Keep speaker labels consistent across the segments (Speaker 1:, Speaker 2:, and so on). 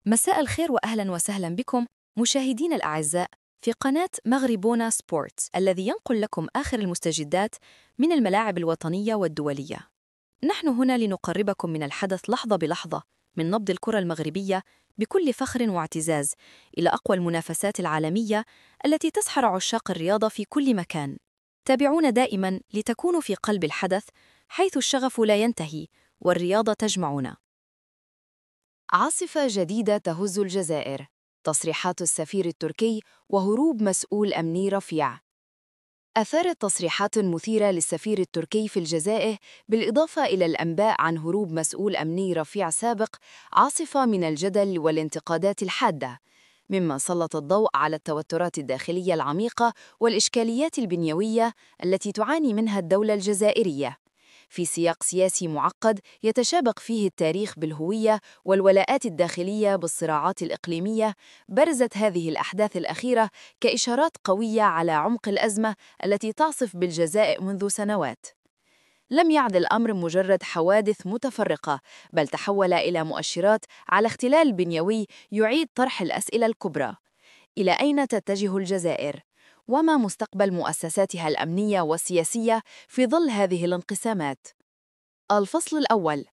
Speaker 1: مساء الخير وأهلا وسهلا بكم مشاهدين الأعزاء في قناة مغربونا سبورتس الذي ينقل لكم آخر المستجدات من الملاعب الوطنية والدولية. نحن هنا لنقربكم من الحدث لحظة بلحظة، من نبض الكرة المغربية بكل فخر واعتزاز إلى أقوى المنافسات العالمية التي تسحر عشاق الرياضة في كل مكان. تابعونا دائما لتكونوا في قلب الحدث، حيث الشغف لا ينتهي والرياضة تجمعنا.
Speaker 2: عاصفة جديدة تهز الجزائر، تصريحات السفير التركي وهروب مسؤول أمني رفيع. أثارت تصريحات مثيرة للسفير التركي في الجزائر بالإضافة إلى الأنباء عن هروب مسؤول أمني رفيع سابق عاصفة من الجدل والانتقادات الحادة، مما سلط الضوء على التوترات الداخلية العميقة والإشكاليات البنيوية التي تعاني منها الدولة الجزائرية. في سياق سياسي معقد يتشابك فيه التاريخ بالهوية والولاءات الداخلية بالصراعات الإقليمية، برزت هذه الأحداث الأخيرة كإشارات قوية على عمق الأزمة التي تعصف بالجزائر منذ سنوات. لم يعد الأمر مجرد حوادث متفرقة، بل تحول إلى مؤشرات على اختلال بنيوي يعيد طرح الأسئلة الكبرى: إلى أين تتجه الجزائر؟ وما مستقبل مؤسساتها الأمنية والسياسية في ظل هذه الانقسامات؟ الفصل الأول: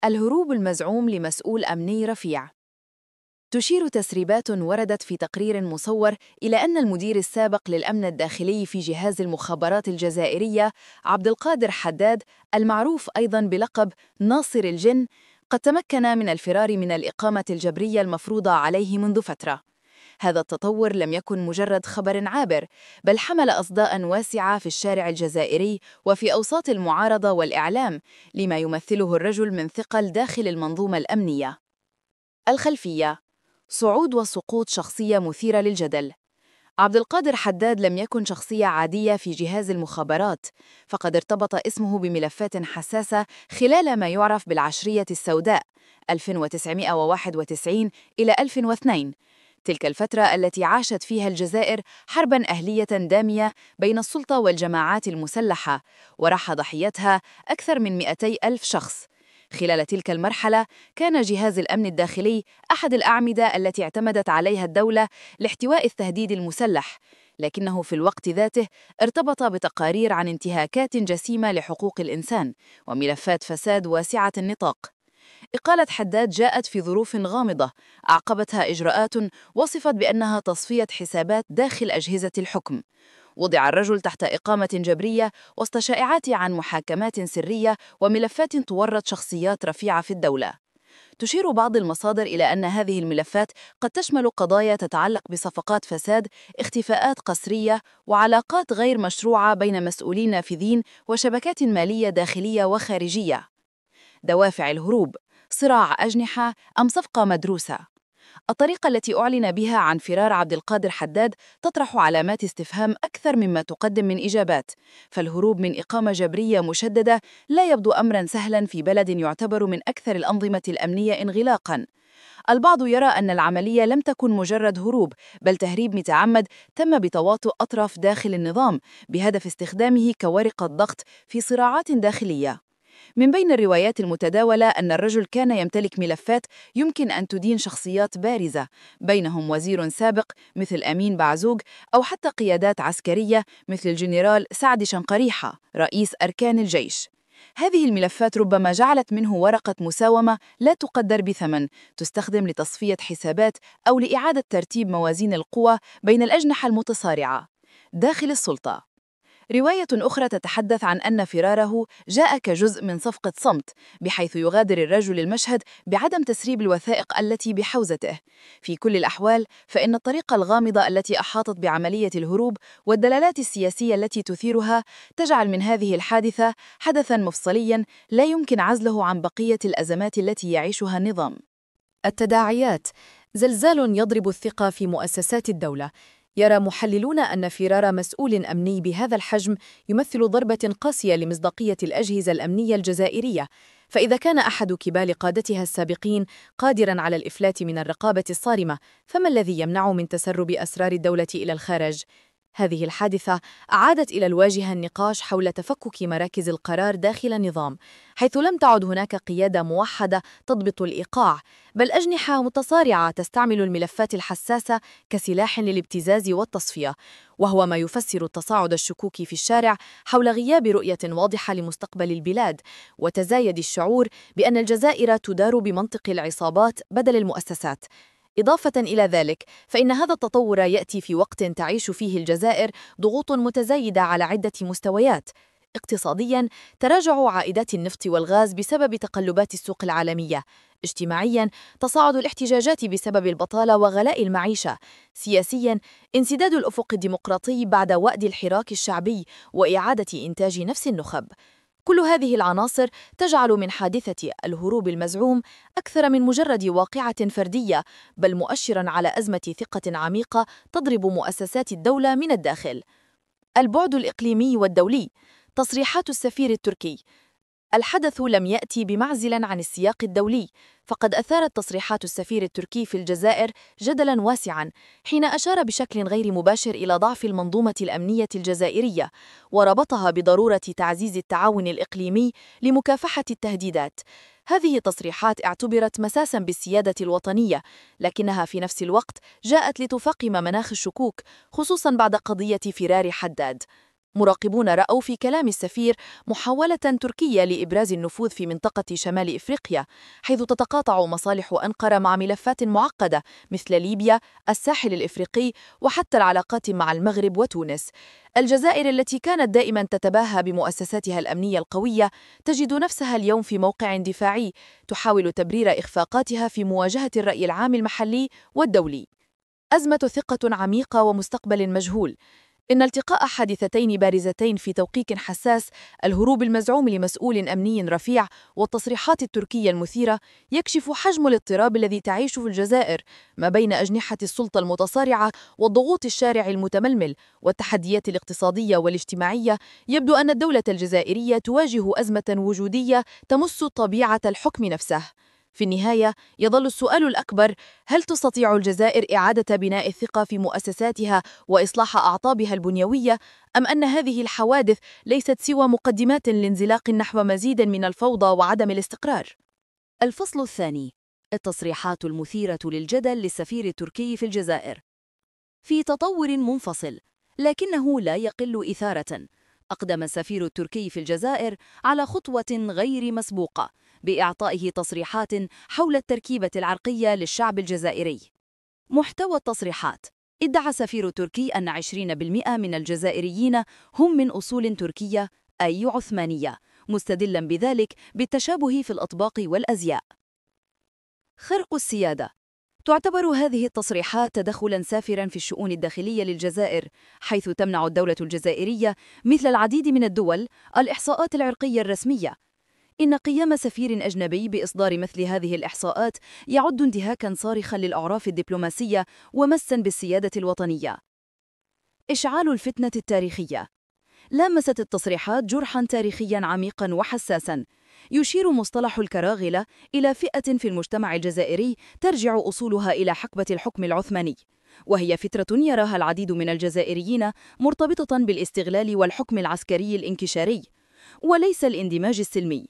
Speaker 2: الهروب المزعوم لمسؤول أمني رفيع. تشير تسريبات وردت في تقرير مصور إلى أن المدير السابق للأمن الداخلي في جهاز المخابرات الجزائرية عبد القادر حداد، المعروف أيضاً بلقب ناصر الجن، قد تمكن من الفرار من الإقامة الجبرية المفروضة عليه منذ فترة. هذا التطور لم يكن مجرد خبر عابر، بل حمل أصداء واسعة في الشارع الجزائري وفي أوساط المعارضة والإعلام، لما يمثله الرجل من ثقل داخل المنظومة الأمنية. الخلفية: صعود وسقوط شخصية مثيرة للجدل. عبد القادر حداد لم يكن شخصية عادية في جهاز المخابرات، فقد ارتبط اسمه بملفات حساسة خلال ما يعرف بالعشرية السوداء 1991 إلى 2002، تلك الفترة التي عاشت فيها الجزائر حرباً أهلية دامية بين السلطة والجماعات المسلحة، وراح ضحيتها أكثر من 200 ألف شخص. خلال تلك المرحلة كان جهاز الأمن الداخلي أحد الأعمدة التي اعتمدت عليها الدولة لاحتواء التهديد المسلح، لكنه في الوقت ذاته ارتبط بتقارير عن انتهاكات جسيمة لحقوق الإنسان وملفات فساد واسعة النطاق. إقالة حداد جاءت في ظروف غامضة أعقبتها إجراءات وصفت بأنها تصفية حسابات داخل أجهزة الحكم. وضع الرجل تحت إقامة جبرية وسط شائعات عن محاكمات سرية وملفات تورط شخصيات رفيعة في الدولة. تشير بعض المصادر إلى أن هذه الملفات قد تشمل قضايا تتعلق بصفقات فساد، اختفاءات قسرية، وعلاقات غير مشروعة بين مسؤولين نافذين وشبكات مالية داخلية وخارجية. دوافع الهروب: صراع أجنحة أم صفقة مدروسة؟ الطريقة التي أعلن بها عن فرار عبد القادر حداد تطرح علامات استفهام أكثر مما تقدم من إجابات، فالهروب من إقامة جبرية مشددة لا يبدو أمراً سهلاً في بلد يعتبر من أكثر الأنظمة الأمنية انغلاقاً. البعض يرى أن العملية لم تكن مجرد هروب، بل تهريب متعمد تم بتواطؤ أطراف داخل النظام بهدف استخدامه كورقة ضغط في صراعات داخلية. من بين الروايات المتداولة أن الرجل كان يمتلك ملفات يمكن أن تدين شخصيات بارزة، بينهم وزير سابق مثل أمين بعزوق، أو حتى قيادات عسكرية مثل الجنرال سعد شنقريحة رئيس أركان الجيش. هذه الملفات ربما جعلت منه ورقة مساومة لا تقدر بثمن، تستخدم لتصفية حسابات أو لإعادة ترتيب موازين القوى بين الأجنحة المتصارعة داخل السلطة. رواية أخرى تتحدث عن أن فراره جاء كجزء من صفقة صمت، بحيث يغادر الرجل المشهد بعدم تسريب الوثائق التي بحوزته. في كل الأحوال، فإن الطريقة الغامضة التي أحاطت بعملية الهروب والدلالات السياسية التي تثيرها تجعل من هذه الحادثة حدثاً مفصلياً لا يمكن عزله عن بقية الأزمات التي يعيشها النظام.
Speaker 1: التداعيات: زلزال يضرب الثقة في مؤسسات الدولة. يرى محللون أن فرار مسؤول أمني بهذا الحجم يمثل ضربة قاسية لمصداقية الأجهزة الأمنية الجزائرية، فإذا كان أحد كبار قادتها السابقين قادراً على الإفلات من الرقابة الصارمة، فما الذي يمنع من تسرب أسرار الدولة إلى الخارج؟
Speaker 2: هذه الحادثة أعادت إلى الواجهة النقاش حول تفكك مراكز القرار داخل النظام، حيث لم تعد هناك قيادة موحدة تضبط الإيقاع، بل أجنحة متصارعة تستعمل الملفات الحساسة كسلاح للابتزاز والتصفية، وهو ما يفسر تصاعد الشكوك في الشارع حول غياب رؤية واضحة لمستقبل البلاد، وتزايد الشعور بأن الجزائر تدار بمنطق العصابات بدل المؤسسات. إضافة إلى ذلك، فإن هذا التطور يأتي في وقت تعيش فيه الجزائر ضغوط متزايدة على عدة مستويات. اقتصادياً، تراجع عائدات النفط والغاز بسبب تقلبات السوق العالمية. اجتماعياً، تصاعد الاحتجاجات بسبب البطالة وغلاء المعيشة. سياسياً، انسداد الأفق الديمقراطي بعد وأد الحراك الشعبي وإعادة إنتاج نفس النخب. كل هذه العناصر تجعل من حادثة الهروب المزعوم أكثر من مجرد واقعة فردية، بل مؤشراً على أزمة ثقة عميقة تضرب مؤسسات الدولة من الداخل. البعد الإقليمي والدولي. تصريحات السفير التركي. الحدث لم يأتي بمعزل عن السياق الدولي، فقد أثارت تصريحات السفير التركي في الجزائر جدلاً واسعاً، حين أشار بشكل غير مباشر إلى ضعف المنظومة الأمنية الجزائرية، وربطها بضرورة تعزيز التعاون الإقليمي لمكافحة التهديدات. هذه التصريحات اعتبرت مساساً بالسيادة الوطنية، لكنها في نفس الوقت جاءت لتفاقم مناخ الشكوك، خصوصاً بعد قضية فرار حداد. مراقبون رأوا في كلام السفير محاولة تركية لإبراز النفوذ في منطقة شمال إفريقيا، حيث تتقاطع مصالح أنقرة مع ملفات معقدة مثل ليبيا، الساحل الإفريقي، وحتى العلاقات مع المغرب وتونس. الجزائر التي كانت دائما تتباهى بمؤسساتها الأمنية القوية تجد نفسها اليوم في موقع دفاعي، تحاول تبرير إخفاقاتها في مواجهة الرأي العام المحلي والدولي. أزمة ثقة عميقة ومستقبل مجهول. إن التقاء حادثتين بارزتين في توقيت حساس، الهروب المزعوم لمسؤول أمني رفيع والتصريحات التركية المثيرة، يكشف حجم الاضطراب الذي تعيشه الجزائر ما بين أجنحة السلطة المتصارعة والضغوط الشارع المتململ والتحديات الاقتصادية والاجتماعية. يبدو أن الدولة الجزائرية تواجه أزمة وجودية تمس طبيعة الحكم نفسه. في النهاية، يظل السؤال الأكبر: هل تستطيع الجزائر إعادة بناء الثقة في مؤسساتها وإصلاح أعطابها البنيوية، أم أن هذه الحوادث ليست سوى مقدمات لانزلاق نحو مزيد من الفوضى وعدم الاستقرار؟
Speaker 1: الفصل الثاني: التصريحات المثيرة للجدل للسفير التركي في الجزائر. في تطور منفصل لكنه لا يقل إثارة، أقدم السفير التركي في الجزائر على خطوة غير مسبوقة بإعطائه تصريحات حول التركيبة العرقية للشعب الجزائري. محتوى التصريحات: ادعى السفير التركي أن 20% من الجزائريين هم من أصول تركية أي عثمانية، مستدلاً بذلك بالتشابه في الأطباق والأزياء. خرق السيادة. تعتبر هذه التصريحات تدخلاً سافراً في الشؤون الداخلية للجزائر، حيث تمنع الدولة الجزائرية مثل العديد من الدول الإحصاءات العرقية الرسمية. إن قيام سفير أجنبي بإصدار مثل هذه الإحصاءات يعد انتهاكاً صارخاً للأعراف الدبلوماسية ومساً بالسيادة الوطنية. إشعال الفتنة التاريخية. لامست التصريحات جرحاً تاريخياً عميقاً وحساساً. يشير مصطلح الكراغلة إلى فئة في المجتمع الجزائري ترجع أصولها إلى حقبة الحكم العثماني، وهي فترة يراها العديد من الجزائريين مرتبطة بالاستغلال والحكم العسكري الانكشاري وليس الاندماج السلمي.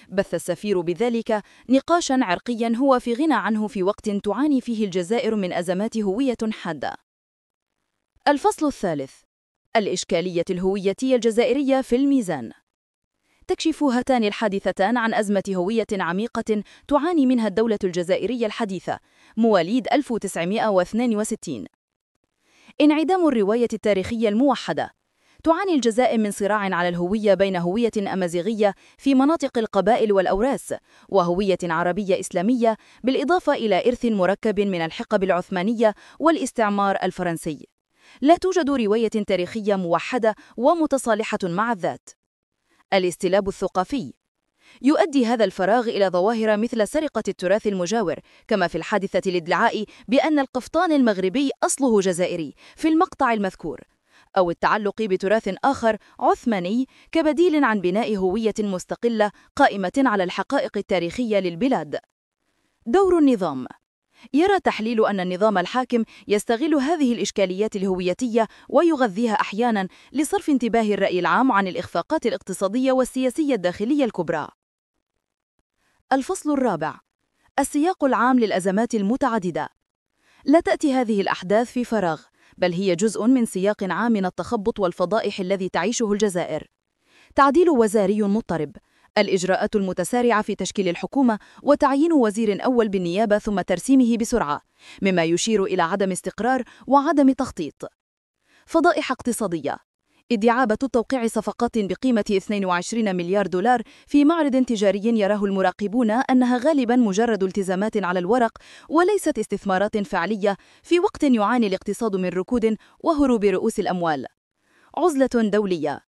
Speaker 1: بث السفير بذلك نقاشاً عرقياً هو في غنى عنه في وقت تعاني فيه الجزائر من أزمات هوية حادة. الفصل الثالث: الإشكالية الهويتية الجزائرية في الميزان. تكشف هاتان الحادثتان عن أزمة هوية عميقة تعاني منها الدولة الجزائرية الحديثة مواليد 1962. انعدام الرواية التاريخية الموحدة. تعاني الجزائر من صراع على الهوية بين هوية أمازيغية في مناطق القبائل والأوراس وهوية عربية إسلامية، بالإضافة إلى إرث مركب من الحقب العثمانية والاستعمار الفرنسي. لا توجد رواية تاريخية موحدة ومتصالحة مع الذات. الاستلاب الثقافي. يؤدي هذا الفراغ إلى ظواهر مثل سرقة التراث المجاور، كما في الحادثة الادعاء بأن القفطان المغربي أصله جزائري في المقطع المذكور، أو التعلق بتراث آخر عثماني كبديل عن بناء هوية مستقلة قائمة على الحقائق التاريخية للبلاد. دور النظام.
Speaker 2: يرى تحليل أن النظام الحاكم يستغل هذه الإشكاليات الهويتية ويغذيها أحياناً لصرف انتباه الرأي العام عن الإخفاقات الاقتصادية والسياسية الداخلية الكبرى. الفصل الرابع: السياق العام للأزمات المتعددة. لا تأتي هذه الأحداث في فراغ، بل هي جزء من سياق عام من التخبط والفضائح الذي تعيشه الجزائر. تعديل وزاري مضطرب، الإجراءات المتسارعة في تشكيل الحكومة وتعيين وزير أول بالنيابة ثم ترسيمه بسرعة، مما يشير إلى عدم استقرار وعدم تخطيط. فضائح اقتصادية، ادعابة توقيع صفقات بقيمة 22 مليار دولار في معرض تجاري يراه المراقبون أنها غالباً مجرد التزامات على الورق وليست استثمارات فعلية، في وقت يعاني الاقتصاد من ركود وهروب رؤوس الأموال. عزلة دولية،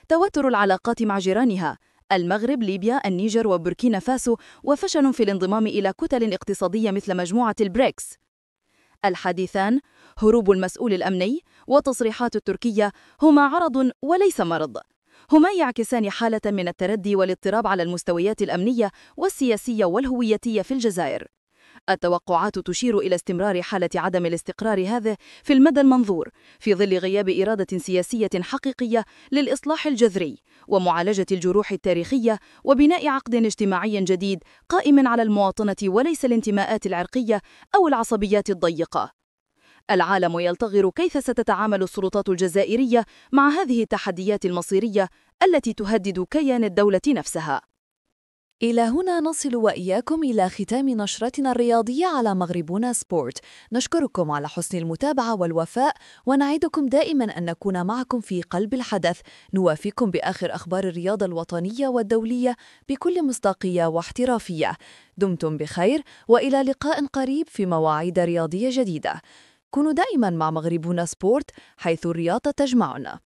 Speaker 2: توتر العلاقات مع جيرانها المغرب، ليبيا، النيجر وبوركينا فاسو، وفشل في الانضمام إلى كتل اقتصادية مثل مجموعة البريكس. الحديثان هروب المسؤول الأمني وتصريحات التركية هما عرض وليس مرض، هما يعكسان حالة من التردي والاضطراب على المستويات الأمنية والسياسية والهويتية في الجزائر. التوقعات تشير إلى استمرار حالة عدم الاستقرار هذا في المدى المنظور، في ظل غياب إرادة سياسية حقيقية للإصلاح الجذري ومعالجة الجروح التاريخية وبناء عقد اجتماعي جديد قائم على المواطنة وليس الانتماءات العرقية أو العصبيات الضيقة. العالم يلتغر كيف ستتعامل السلطات الجزائرية مع هذه التحديات المصيرية التي تهدد كيان الدولة نفسها.
Speaker 1: إلى هنا نصل وإياكم إلى ختام نشرتنا الرياضية على مغربونا سبورت. نشكركم على حسن المتابعة والوفاء، ونعدكم دائما أن نكون معكم في قلب الحدث، نوافيكم بآخر أخبار الرياضة الوطنية والدولية بكل مصداقية واحترافية. دمتم بخير، وإلى لقاء قريب في مواعيد رياضية جديدة. كونوا دائما مع مغربونا سبورت، حيث الرياضة تجمعنا.